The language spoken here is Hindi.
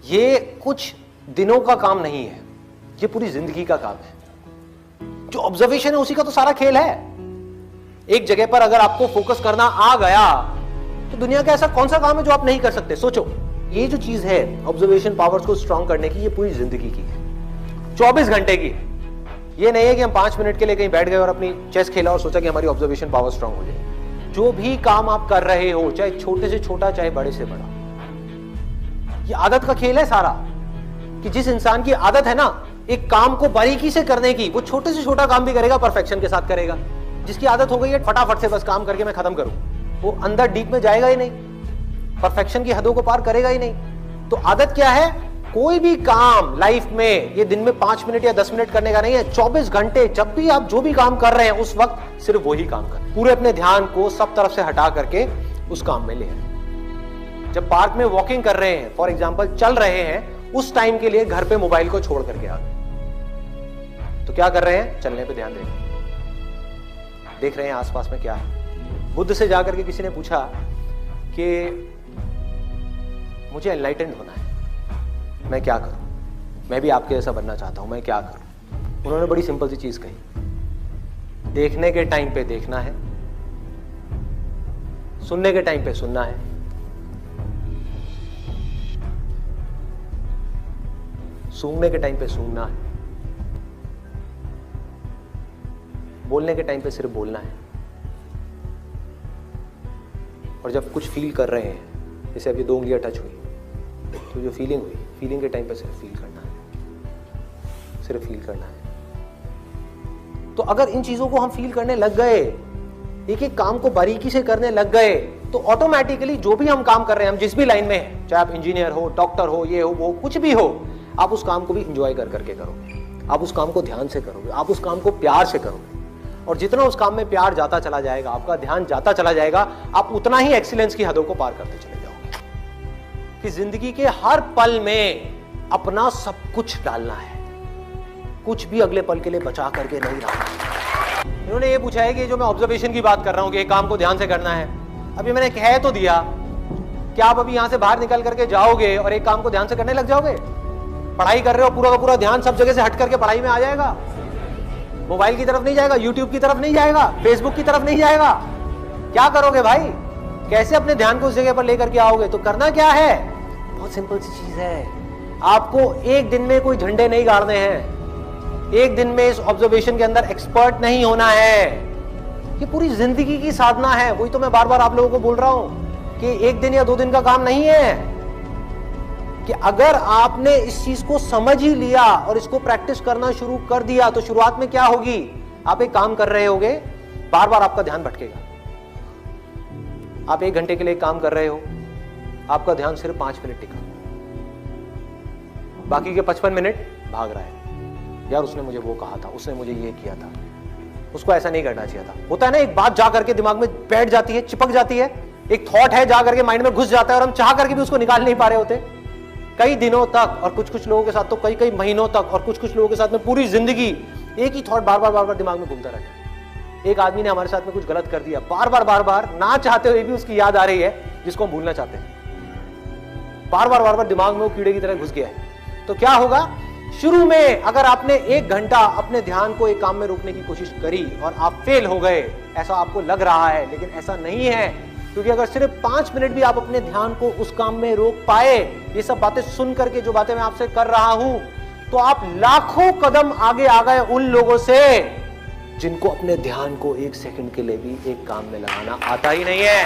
ये कुछ दिनों का काम नहीं है, ये पूरी जिंदगी का काम है। जो ऑब्जर्वेशन है उसी का तो सारा खेल है। एक जगह पर अगर आपको फोकस करना आ गया तो दुनिया का ऐसा कौन सा काम है जो आप नहीं कर सकते? सोचो, ये जो चीज है ऑब्जर्वेशन पावर्स को स्ट्रांग करने की, ये पूरी जिंदगी की है, 24 घंटे की है। ये नहीं है कि हम 5 मिनट के लिए कहीं बैठ गए और अपनी चेस खेला और सोचा कि हमारी ऑब्जर्वेशन पावर स्ट्रांग हो जाए। जो भी काम आप कर रहे हो, चाहे छोटे से छोटा चाहे बड़े से बड़ा, ये आदत का खेल है सारा। कि जिस इंसान की आदत है ना एक काम को बारीकी से करने की, वो छोटे से छोटा काम भी करेगा, परफेक्शन के साथ करेगा। जिसकी आदत हो गई है फटाफट से बस काम करके मैं खत्म करूं, वो अंदर डीप में जाएगा ही नहीं, परफेक्शन की हदों को पार करेगा ही नहीं। तो आदत क्या है? कोई भी काम लाइफ में ये दिन में 5 मिनट या 10 मिनट करने का नहीं है, 24 घंटे जब भी आप जो भी काम कर रहे हैं उस वक्त सिर्फ वही काम करें। पूरे अपने ध्यान को सब तरफ से हटा करके उस काम में ले आए। जब पार्क में वॉकिंग कर रहे हैं, फॉर एग्जाम्पल चल रहे हैं, उस टाइम के लिए घर पे मोबाइल को छोड़ करके आ गए, तो क्या कर रहे हैं? चलने पे ध्यान देख रहे हैं आसपास में क्या है। बुद्ध से जाकर के किसी ने पूछा कि मुझे एनलाइटेंड होना है, मैं क्या करूं? मैं भी आपके जैसा बनना चाहता हूं, मैं क्या करूं? उन्होंने बड़ी सिंपल सी चीज कही, देखने के टाइम पे देखना है, सुनने के टाइम पे सुनना है, सूंघने के टाइम पे सूंघना है, बोलने के टाइम पे सिर्फ बोलना है। और जब कुछ फील कर रहे हैं, जैसे अभी 2 उंगलियां टच हुई, तो जो फीलिंग हुई, फीलिंग के टाइम पे सिर्फ फील करना है, सिर्फ फील करना है। तो अगर इन चीजों को हम फील करने लग गए, एक एक काम को बारीकी से करने लग गए, तो ऑटोमेटिकली जो भी हम काम कर रहे हैं, हम जिस भी लाइन में हैं, चाहे आप इंजीनियर हो, डॉक्टर हो, ये हो, वो कुछ भी हो, आप उस काम को भी इंजॉय कर करके करोगे, आप उस काम को ध्यान से करोगे, आप उस काम को प्यार से करोगे। और जितना उस काम में प्यार जाता चला जाएगा, आपका ध्यान जाता चला जाएगा, आप उतना ही एक्सीलेंस की हदों को पार करते चले जाओगे। कि जिंदगी के हर पल में अपना सब कुछ डालना है, कुछ भी अगले पल के लिए बचा करके नहीं रखना। इन्होंने ये पूछा है कि जो मैं ऑब्जर्वेशन की बात कर रहा हूं कि एक काम को ध्यान से करना है, अभी मैंने कह तो दिया, क्या आप अभी यहां से बाहर निकल करके जाओगे और एक काम को ध्यान से करने लग जाओगे? पढ़ाई कर रहे हो, पूरा का पूरा ध्यान सब जगह से हट करके पढ़ाई में आ जाएगा, मोबाइल की तरफ नहीं जाएगा, यूट्यूब की तरफ नहीं जाएगा, फेसबुक की तरफ नहीं जाएगा। क्या करोगे भाई? कैसे अपने ध्यान को उस जगह पर लेकर के आओगे? तो करना क्या है? बहुत सिंपल सी चीज है। आपको एक दिन में कोई झंडे नहीं गाड़ने हैं, एक दिन में इस ऑब्जर्वेशन के अंदर एक्सपर्ट नहीं होना है। ये पूरी जिंदगी की साधना है। वही तो मैं बार बार आप लोगों को बोल रहा हूं कि एक दिन या 2 दिन का काम नहीं है। कि अगर आपने इस चीज को समझ ही लिया और इसको प्रैक्टिस करना शुरू कर दिया, तो शुरुआत में क्या होगी? आप एक काम कर रहे होगे, बार बार आपका ध्यान भटकेगा। आप 1 घंटे के लिए काम कर रहे हो, आपका ध्यान सिर्फ 5 मिनट टिका, बाकी के 55 मिनट भाग रहा है। यार उसने मुझे वो कहा था, उसने मुझे ये किया था, उसको ऐसा नहीं करना चाहिए था। होता है ना, एक बात जा करके दिमाग में बैठ जाती है, चिपक जाती है, एक थॉट है जा करके माइंड में घुस जाता है और हम चाह करके भी उसको निकाल नहीं पा रहे होते कई दिनों तक, और कुछ लोगों के साथ तो कई महीनों तक, और कुछ लोगों के साथ में पूरी जिंदगी एक ही थॉट बार बार दिमाग में घूमता रहता है। एक आदमी ने हमारे साथ में कुछ गलत कर दिया, बार बार ना चाहते हुए भी उसकी याद आ रही है, जिसको हम भूलना चाहते हैं। बार बार दिमाग में वो कीड़े की तरह घुस गया है। तो क्या होगा? शुरू में अगर आपने 1 घंटा अपने ध्यान को एक काम में रोकने की कोशिश करी और आप फेल हो गए, ऐसा आपको लग रहा है, लेकिन ऐसा नहीं है। क्योंकि अगर सिर्फ 5 मिनट भी आप अपने ध्यान को उस काम में रोक पाए, ये सब बातें सुन करके जो बातें मैं आपसे कर रहा हूं, तो आप लाखों कदम आगे आ गए उन लोगों से जिनको अपने ध्यान को 1 सेकंड के लिए भी एक काम में लगाना आता ही नहीं है।